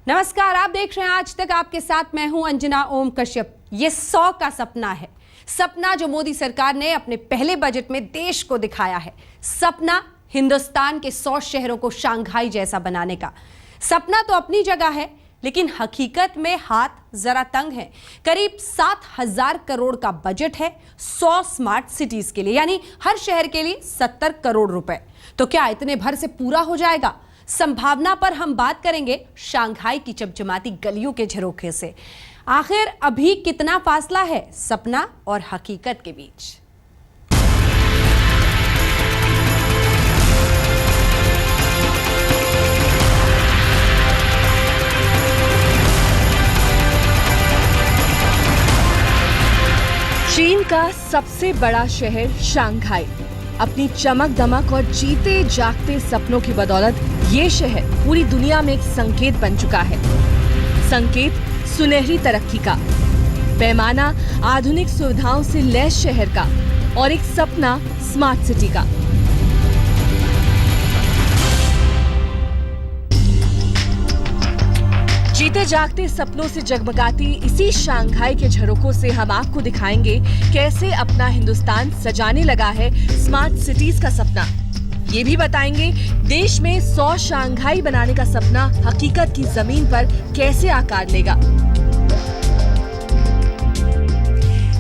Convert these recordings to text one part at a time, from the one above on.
नमस्कार, आप देख रहे हैं आज तक। आपके साथ मैं हूं अंजना ओम कश्यप। ये 100 का सपना है, सपना जो मोदी सरकार ने अपने पहले बजट में देश को दिखाया है। सपना हिंदुस्तान के 100 शहरों को शंघाई जैसा बनाने का। सपना तो अपनी जगह है, लेकिन हकीकत में हाथ जरा तंग है। करीब 7,000 करोड़ का बजट है 100 स्मार्ट सिटीज के लिए, यानी हर शहर के लिए 70 करोड़ रुपए। तो क्या इतने भर से पूरा हो जाएगा? संभावना पर हम बात करेंगे शंघाई की चमचमाती गलियों के झरोखे से। आखिर अभी कितना फासला है सपना और हकीकत के बीच? चीन का सबसे बड़ा शहर शंघाई अपनी चमक दमक और जीते जागते सपनों की बदौलत ये शहर पूरी दुनिया में एक संकेत बन चुका है। संकेत सुनहरी तरक्की का, पैमाना आधुनिक सुविधाओं से लैस शहर का और एक सपना स्मार्ट सिटी का। जीते जागते सपनों से जगमगाती इसी शंघाई के झरोखों से हम आपको दिखाएंगे कैसे अपना हिंदुस्तान सजाने लगा है स्मार्ट सिटीज का सपना। ये भी बताएंगे देश में 100 शंघाई बनाने का सपना हकीकत की जमीन पर कैसे आकार लेगा।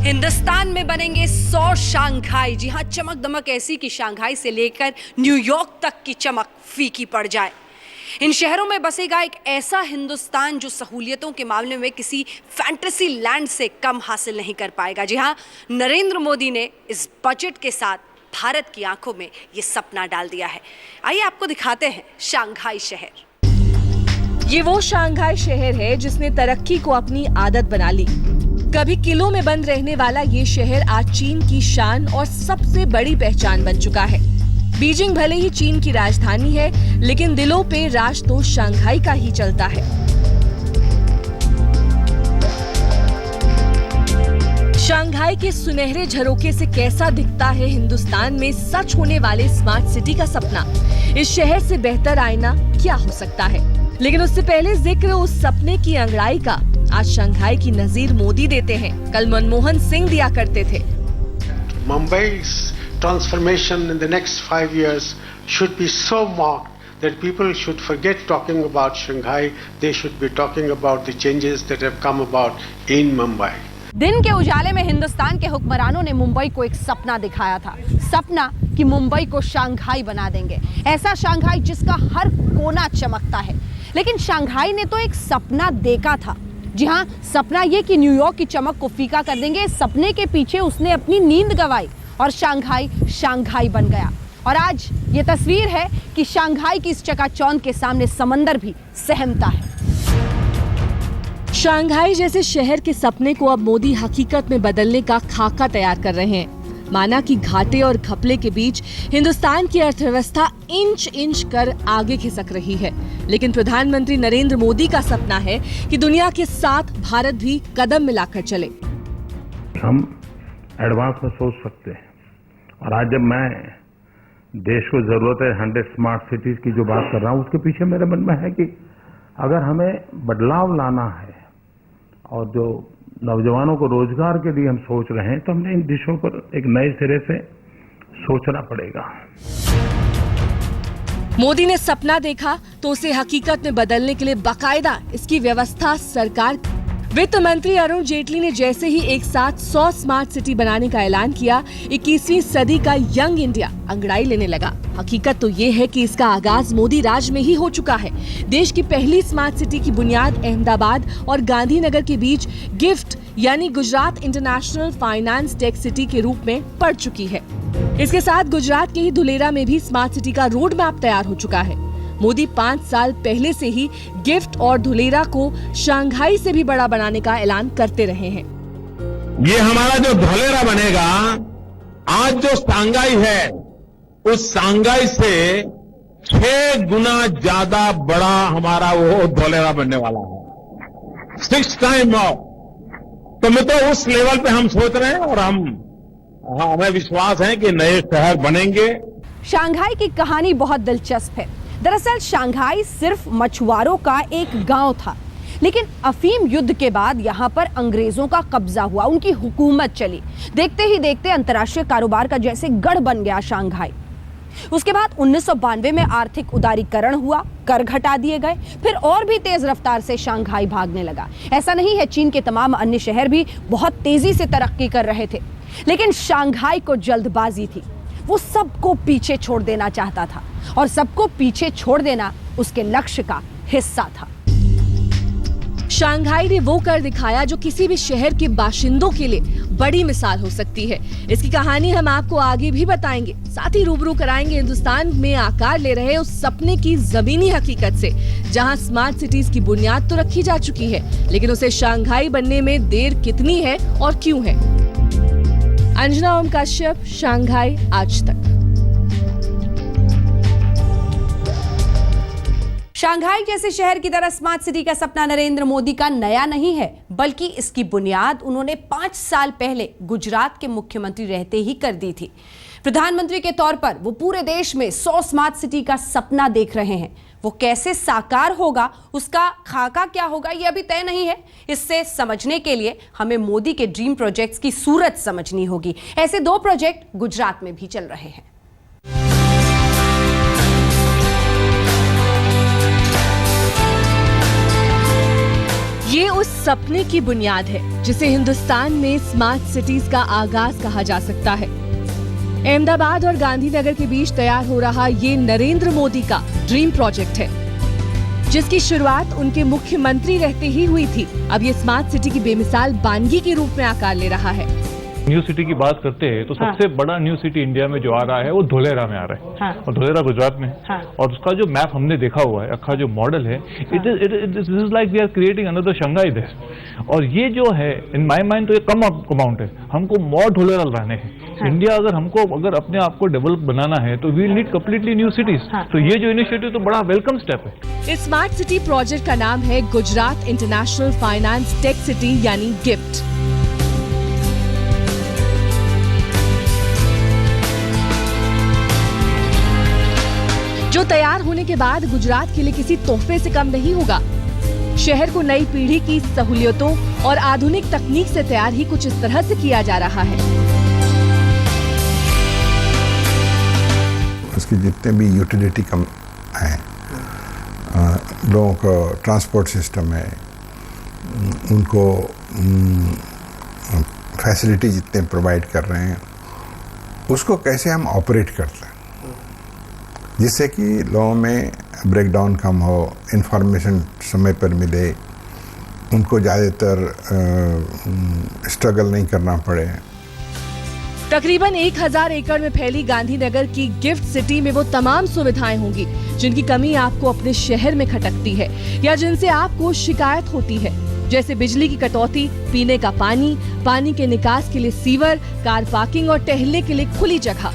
हिंदुस्तान में बनेंगे 100 शंघाई। जी हां, चमक दमक ऐसी कि शंघाई से लेकर न्यूयॉर्क तक की चमक फीकी पड़ जाए। इन शहरों में बसेगा एक ऐसा हिंदुस्तान जो सहूलियतों के मामले में किसी फैंटेसी लैंड से कम हासिल नहीं कर पाएगा। जी हां, नरेंद्र मोदी ने इस बजट के साथ भारत की आंखों में ये सपना डाल दिया है। आइए आपको दिखाते हैं शंघाई शहर। ये वो शंघाई शहर है जिसने तरक्की को अपनी आदत बना ली। कभी किलों में बंद रहने वाला ये शहर आज चीन की शान और सबसे बड़ी पहचान बन चुका है। बीजिंग भले ही चीन की राजधानी है, लेकिन दिलों पे राज तो शंघाई का ही चलता है। शंघाई के सुनहरे झरोखे से कैसा दिखता है हिंदुस्तान में सच होने वाले स्मार्ट सिटी का सपना? इस शहर से बेहतर आईना क्या हो सकता है? लेकिन उससे पहले जिक्र उस सपने की अंगड़ाई का। आज शंघाई की नजीर मोदी देते हैं, कल मनमोहन सिंह दिया करते थे। Mumbai transformation in the next 5 years should be so marked that people should forget talking about Shanghai. They should be talking about the changes that have come about in Mumbai. दिन के उजाले में हिंदुस्तान के हुक्मरानों ने मुंबई को एक सपना दिखाया था। सपना कि मुंबई को शंघाई बना देंगे, ऐसा शंघाई जिसका हर कोना चमकता है। लेकिन शंघाई ने तो एक सपना देखा था। जी हाँ, सपना ये कि न्यूयॉर्क की चमक को फीका कर देंगे। सपने के पीछे उसने अपनी नींद गंवाई और शंघाई शंघाई बन गया। और आज ये तस्वीर है कि शंघाई की इस चकाचौंध के सामने समंदर भी सहमता है। शंघाई जैसे शहर के सपने को अब मोदी हकीकत में बदलने का खाका तैयार कर रहे हैं। माना कि घाटे और घपले के बीच हिंदुस्तान की अर्थव्यवस्था इंच इंच कर आगे खिसक रही है, लेकिन प्रधानमंत्री नरेंद्र मोदी का सपना है कि दुनिया के साथ भारत भी कदम मिलाकर चले। हम एडवांस में सोच सकते हैं। और आज जब मैं देश को जरूरत है 100 स्मार्ट सिटीज की जो बात कर रहा हूं, उसके पीछे मेरे मन में है कि अगर हमें बदलाव लाना है और जो नौजवानों को रोजगार के लिए हम सोच रहे हैं, तो हमने इन दिशों पर एक नए सिरे से सोचना पड़ेगा। मोदी ने सपना देखा तो उसे हकीकत में बदलने के लिए बाकायदा इसकी व्यवस्था सरकार। वित्त मंत्री अरुण जेटली ने जैसे ही एक साथ 100 स्मार्ट सिटी बनाने का ऐलान किया, 21वीं सदी का यंग इंडिया अंगड़ाई लेने लगा। हकीकत तो ये है कि इसका आगाज मोदी राज में ही हो चुका है। देश की पहली स्मार्ट सिटी की बुनियाद अहमदाबाद और गांधीनगर के बीच गिफ्ट यानी Gujarat international finance tech city के रूप में पड़ चुकी है। इसके साथ गुजरात के ही धुलेरा में भी स्मार्ट सिटी का रोड मैप तैयार हो चुका है। मोदी 5 साल पहले से ही गिफ्ट और धुलेरा को शंघाई से भी बड़ा बनाने का ऐलान करते रहे हैं। ये हमारा जो धुलेरा बनेगा, आज जो शंघाई है, उस शंघाई से 6 गुना ज्यादा बड़ा हमारा वो धुलेरा बनने वाला है। 6 टाइम ऑफ। तो मैं तो उस लेवल पे हम सोच रहे हैं और हमें विश्वास है कि नए शहर बनेंगे। शंघाई की कहानी बहुत दिलचस्प है। दरअसल शंघाई सिर्फ मछुआरों का एक गांव था, लेकिन अफीम युद्ध के बाद यहां पर अंग्रेजों का कब्जा हुआ, उनकी हुकूमत चली। देखते ही देखते अंतर्राष्ट्रीय कारोबार का जैसे गढ़ बन गया शंघाई। उसके बाद 1992 में आर्थिक उदारीकरण हुआ, कर घटा दिए गए, फिर और भी तेज रफ्तार से शंघाई भागने लगा। ऐसा नहीं है, चीन के तमाम अन्य शहर भी बहुत तेजी से तरक्की कर रहे थे, लेकिन शंघाई को जल्दबाजी थी। वो सबको पीछे छोड़ देना चाहता था और सबको पीछे छोड़ देना उसके लक्ष्य का हिस्सा था। शंघाई ने वो कर दिखाया जो किसी भी शहर के बाशिंदों के लिए बड़ी मिसाल हो सकती है। इसकी कहानी हम आपको आगे भी बताएंगे, साथ ही रूबरू कराएंगे हिंदुस्तान में आकार ले रहे उस सपने की जमीनी हकीकत से, जहां स्मार्ट सिटीज की बुनियाद तो रखी जा चुकी है, लेकिन उसे शंघाई बनने में देर कितनी है और क्यों है। अंजना ओम कश्यप, शंघाई आज तक। शंघाई जैसे शहर की तरह स्मार्ट सिटी का सपना नरेंद्र मोदी का नया नहीं है, बल्कि इसकी बुनियाद उन्होंने 5 साल पहले गुजरात के मुख्यमंत्री रहते ही कर दी थी। प्रधानमंत्री के तौर पर वो पूरे देश में 100 स्मार्ट सिटी का सपना देख रहे हैं। वो कैसे साकार होगा, उसका खाका क्या होगा, ये अभी तय नहीं है। इससे समझने के लिए हमें मोदी के ड्रीम प्रोजेक्ट्स की सूरत समझनी होगी। ऐसे 2 प्रोजेक्ट गुजरात में भी चल रहे हैं। ये उस सपने की बुनियाद है जिसे हिंदुस्तान में स्मार्ट सिटीज का आगाज कहा जा सकता है। अहमदाबाद और गांधीनगर के बीच तैयार हो रहा ये नरेंद्र मोदी का ड्रीम प्रोजेक्ट है, जिसकी शुरुआत उनके मुख्यमंत्री रहते ही हुई थी। अब ये स्मार्ट सिटी की बेमिसाल बानगी के रूप में आकार ले रहा है। न्यू सिटी की बात करते हैं तो सबसे बड़ा न्यू सिटी इंडिया में जो आ रहा है वो धोलेरा में आ रहा है, और धोलेरा गुजरात में है। और उसका जो मैप हमने देखा हुआ है, अखा जो मॉडल है, it is like we are creating another Shanghai देश। और ये जो है इन माय माइंड तो ये कम अमाउंट है, हमको मोर धोलेरा लाने हैं। इंडिया अगर अपने आप को डेवलप बनाना है तो we need completely new cities. तो ये जो इनिशिएटिव तो बड़ा वेलकम स्टेप है। इस स्मार्ट सिटी प्रोजेक्ट का नाम है Gujarat international finance tech city यानी गिफ्ट। जो तैयार होने के बाद गुजरात के लिए किसी तोहफे से कम नहीं होगा। शहर को नई पीढ़ी की सहूलियतों और आधुनिक तकनीक से तैयार ही कुछ इस तरह से किया जा रहा है। उसकी जितने भी यूटिलिटी कम है, लोगों का ट्रांसपोर्ट सिस्टम है, उनको फैसिलिटी जितने प्रोवाइड कर रहे हैं, उसको कैसे हम ऑपरेट करते हैं जिससे कि लोगों में ब्रेकडाउन कम हो, इंफॉर्मेशन समय पर मिले, उनको ज़्यादातर स्ट्रगल नहीं करना पड़े। तकरीबन 1000 एकड़ में फैली गांधीनगर की गिफ्ट सिटी में वो तमाम सुविधाएं होंगी जिनकी कमी आपको अपने शहर में खटकती है या जिनसे आपको शिकायत होती है, जैसे बिजली की कटौती, पीने का पानी, पानी के निकास के लिए सीवर, कार पार्किंग और टहलने के लिए खुली जगह।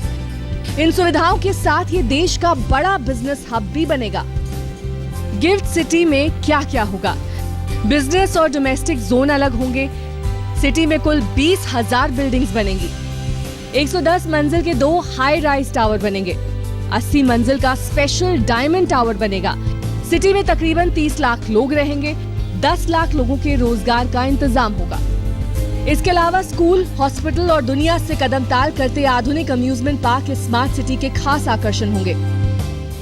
इन सुविधाओं के साथ ये देश का बड़ा बिजनेस हब भी बनेगा। गिफ्ट सिटी में क्या क्या होगा? बिजनेस और डोमेस्टिक जोन अलग होंगे। सिटी में कुल 20,000 बिल्डिंग्स बनेंगी। 110 मंजिल के 2 हाई राइज टावर बनेंगे। 80 मंजिल का स्पेशल डायमंड टावर बनेगा। सिटी में तकरीबन 30 लाख लोग रहेंगे। 10 लाख लोगों के रोजगार का इंतजाम होगा। इसके अलावा स्कूल, हॉस्पिटल और दुनिया से कदम ताल करते आधुनिक अम्यूजमेंट पार्क इस स्मार्ट सिटी के खास आकर्षण होंगे।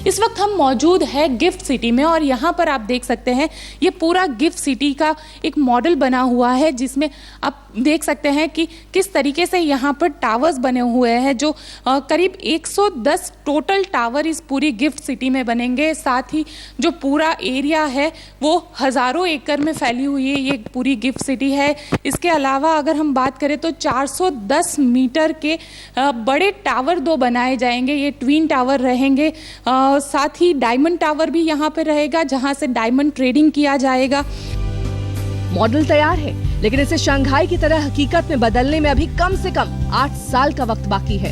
इस वक्त हम मौजूद है गिफ्ट सिटी में और यहाँ पर आप देख सकते हैं ये पूरा गिफ्ट सिटी का एक मॉडल बना हुआ है, जिसमें आप देख सकते हैं कि किस तरीके से यहाँ पर टावर्स बने हुए हैं, जो करीब 110 टोटल टावर इस पूरी गिफ्ट सिटी में बनेंगे। साथ ही जो पूरा एरिया है वो हज़ारों एकड़ में फैली हुई है, ये पूरी गिफ्ट सिटी है। इसके अलावा अगर हम बात करें तो 410 मीटर के बड़े टावर 2 बनाए जाएंगे, ये ट्विन टावर रहेंगे। साथ ही डायमंड टावर भी यहाँ पे रहेगा, जहाँ से डायमंड ट्रेडिंग किया जाएगा। मॉडल तैयार है, लेकिन इसे शंघाई की तरह हकीकत में बदलने में अभी कम से कम 8 साल का वक्त बाकी है।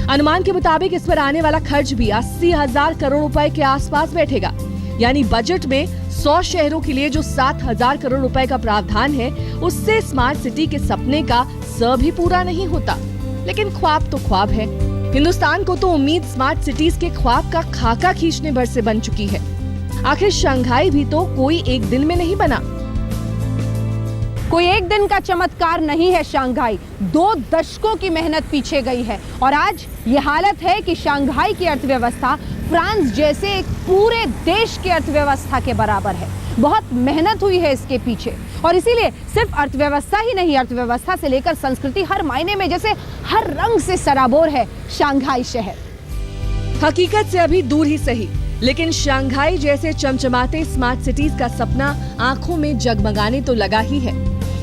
अनुमान के मुताबिक इस पर आने वाला खर्च भी 80,000 करोड़ रुपए के आसपास बैठेगा। यानी बजट में 100 शहरों के लिए जो 7,000 करोड़ रुपए का प्रावधान है, उससे स्मार्ट सिटी के सपने का स भी पूरा नहीं होता। लेकिन ख्वाब तो ख्वाब है। हिंदुस्तान को तो उम्मीद स्मार्ट सिटीज के ख्वाब का खाका खींचने भर से बन चुकी है। आखिर शंघाई भी तो कोई एक दिन में नहीं बना। कोई एक दिन का चमत्कार नहीं है शंघाई, 2 दशकों की मेहनत पीछे गई है और आज ये हालत है कि शंघाई की अर्थव्यवस्था फ्रांस जैसे एक पूरे देश की अर्थव्यवस्था के बराबर है। बहुत मेहनत हुई है इसके पीछे और इसीलिए सिर्फ अर्थव्यवस्था ही नहीं, अर्थव्यवस्था से लेकर संस्कृति हर मायने में जैसे हर रंग से सराबोर है शंघाई शहर। हकीकत से अभी दूर ही सही, लेकिन शंघाई जैसे चमचमाते स्मार्ट सिटीज का सपना आंखों में जगमगाने तो लगा ही है।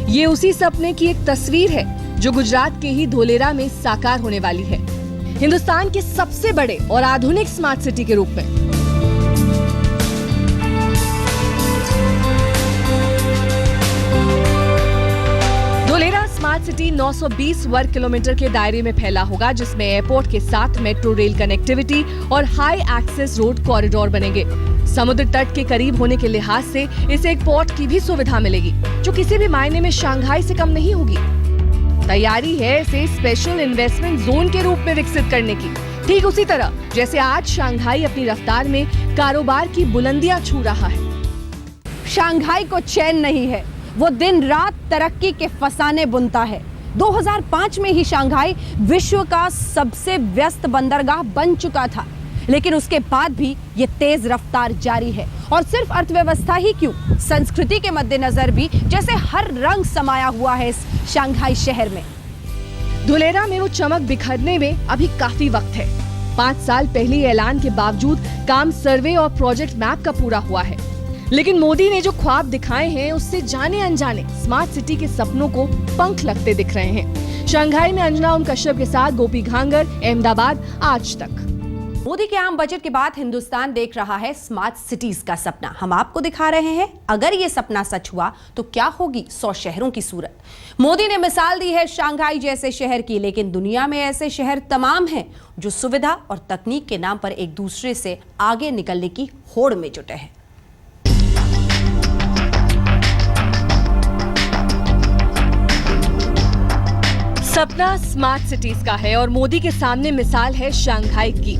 ये उसी सपने की एक तस्वीर है जो गुजरात के ही धोलेरा में साकार होने वाली है, हिंदुस्तान के सबसे बड़े और आधुनिक स्मार्ट सिटी के रूप में। धोलेरा स्मार्ट सिटी 920 वर्ग किलोमीटर के दायरे में फैला होगा, जिसमें एयरपोर्ट के साथ मेट्रो रेल कनेक्टिविटी और हाई एक्सेस रोड कॉरिडोर बनेंगे। समुद्र तट के करीब होने के लिहाज से इसे एक पोर्ट की भी सुविधा मिलेगी, जो किसी भी मायने में शंघाई से कम नहीं होगी। तैयारी है इसे स्पेशल इन्वेस्टमेंट जोन के रूप में विकसित करने की, ठीक उसी तरह जैसे आज शंघाई अपनी रफ्तार में कारोबार की बुलंदियां छू रहा है। शंघाई को चैन नहीं है, वो दिन रात तरक्की के फसाने बुनता है। 2005 में ही शंघाई विश्व का सबसे व्यस्त बंदरगाह बन चुका था, लेकिन उसके बाद भी ये तेज रफ्तार जारी है। और सिर्फ अर्थव्यवस्था ही क्यों, संस्कृति के मद्देनजर भी जैसे हर रंग समाया हुआ है इस शंघाई शहर में। धुलेरा में वो चमक बिखरने में अभी काफी वक्त है। 5 साल पहले ऐलान के बावजूद काम सर्वे और प्रोजेक्ट मैप का पूरा हुआ है, लेकिन मोदी ने जो ख्वाब दिखाए हैं उससे जाने अनजाने स्मार्ट सिटी के सपनों को पंख लगते दिख रहे हैं। शंघाई में अंजना ओम कश्यप के साथ गोपी घांगर, अहमदाबाद, आज तक। मोदी के आम बजट के बाद हिंदुस्तान देख रहा है स्मार्ट सिटीज का सपना। हम आपको दिखा रहे हैं अगर ये सपना सच हुआ तो क्या होगी 100 शहरों की सूरत। मोदी ने मिसाल दी है शंघाई जैसे शहर की, लेकिन दुनिया में ऐसे शहर तमाम हैं जो सुविधा और तकनीक के नाम पर एक दूसरे से आगे निकलने की होड़ में जुटे हैं। सपना स्मार्ट सिटीज का है और मोदी के सामने मिसाल है शंघाई की,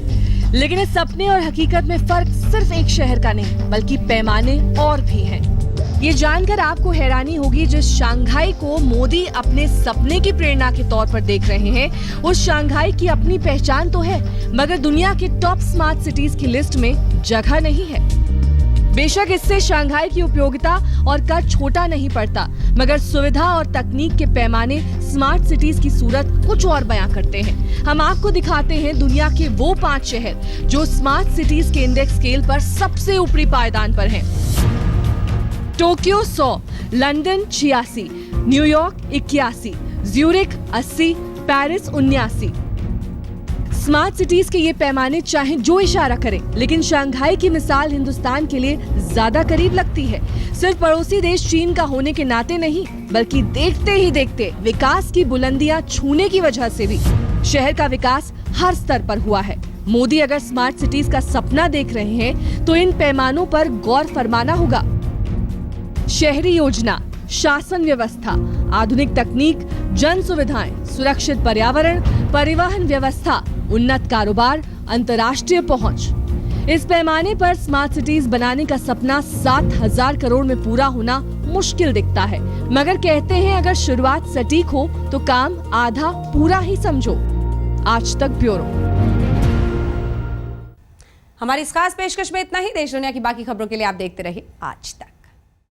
लेकिन इस सपने और हकीकत में फर्क सिर्फ एक शहर का नहीं बल्कि पैमाने और भी हैं। ये जानकर आपको हैरानी होगी, जिस शंघाई को मोदी अपने सपने की प्रेरणा के तौर पर देख रहे हैं, उस शंघाई की अपनी पहचान तो है, मगर दुनिया के टॉप स्मार्ट सिटीज की लिस्ट में जगह नहीं है। बेशक इससे शंघाई की उपयोगिता और कद छोटा नहीं पड़ता, मगर सुविधा और तकनीक के पैमाने स्मार्ट सिटीज की सूरत कुछ और बयां करते हैं। हम आपको दिखाते हैं दुनिया के वो 5 शहर जो स्मार्ट सिटीज के इंडेक्स स्केल पर सबसे ऊपरी पायदान पर हैं। Tokyo 100, London 86, New York 81, Zurich 80, Paris 79। Smart cities के ये पैमाने चाहे जो इशारा करें, लेकिन शंघाई की मिसाल हिंदुस्तान के लिए ज्यादा करीब लगती है। सिर्फ पड़ोसी देश चीन का होने के नाते नहीं, बल्कि देखते ही देखते विकास की बुलंदियां छूने की वजह से भी शहर का विकास हर स्तर पर हुआ है। मोदी अगर स्मार्ट सिटीज का सपना देख रहे हैं तो इन पैमानों पर गौर फरमाना होगा। शहरी योजना, शासन व्यवस्था, आधुनिक तकनीक, जन सुविधाएं, सुरक्षित पर्यावरण, परिवहन व्यवस्था, उन्नत कारोबार, अंतर्राष्ट्रीय पहुंच। इस पैमाने पर स्मार्ट सिटीज बनाने का सपना 7,000 करोड़ में पूरा होना मुश्किल दिखता है, मगर कहते हैं अगर शुरुआत सटीक हो तो काम आधा पूरा ही समझो। आज तक ब्यूरो। हमारी इस खास पेशकश में इतना ही। देश दुनिया की बाकी खबरों के लिए आप देखते रहिए आज तक।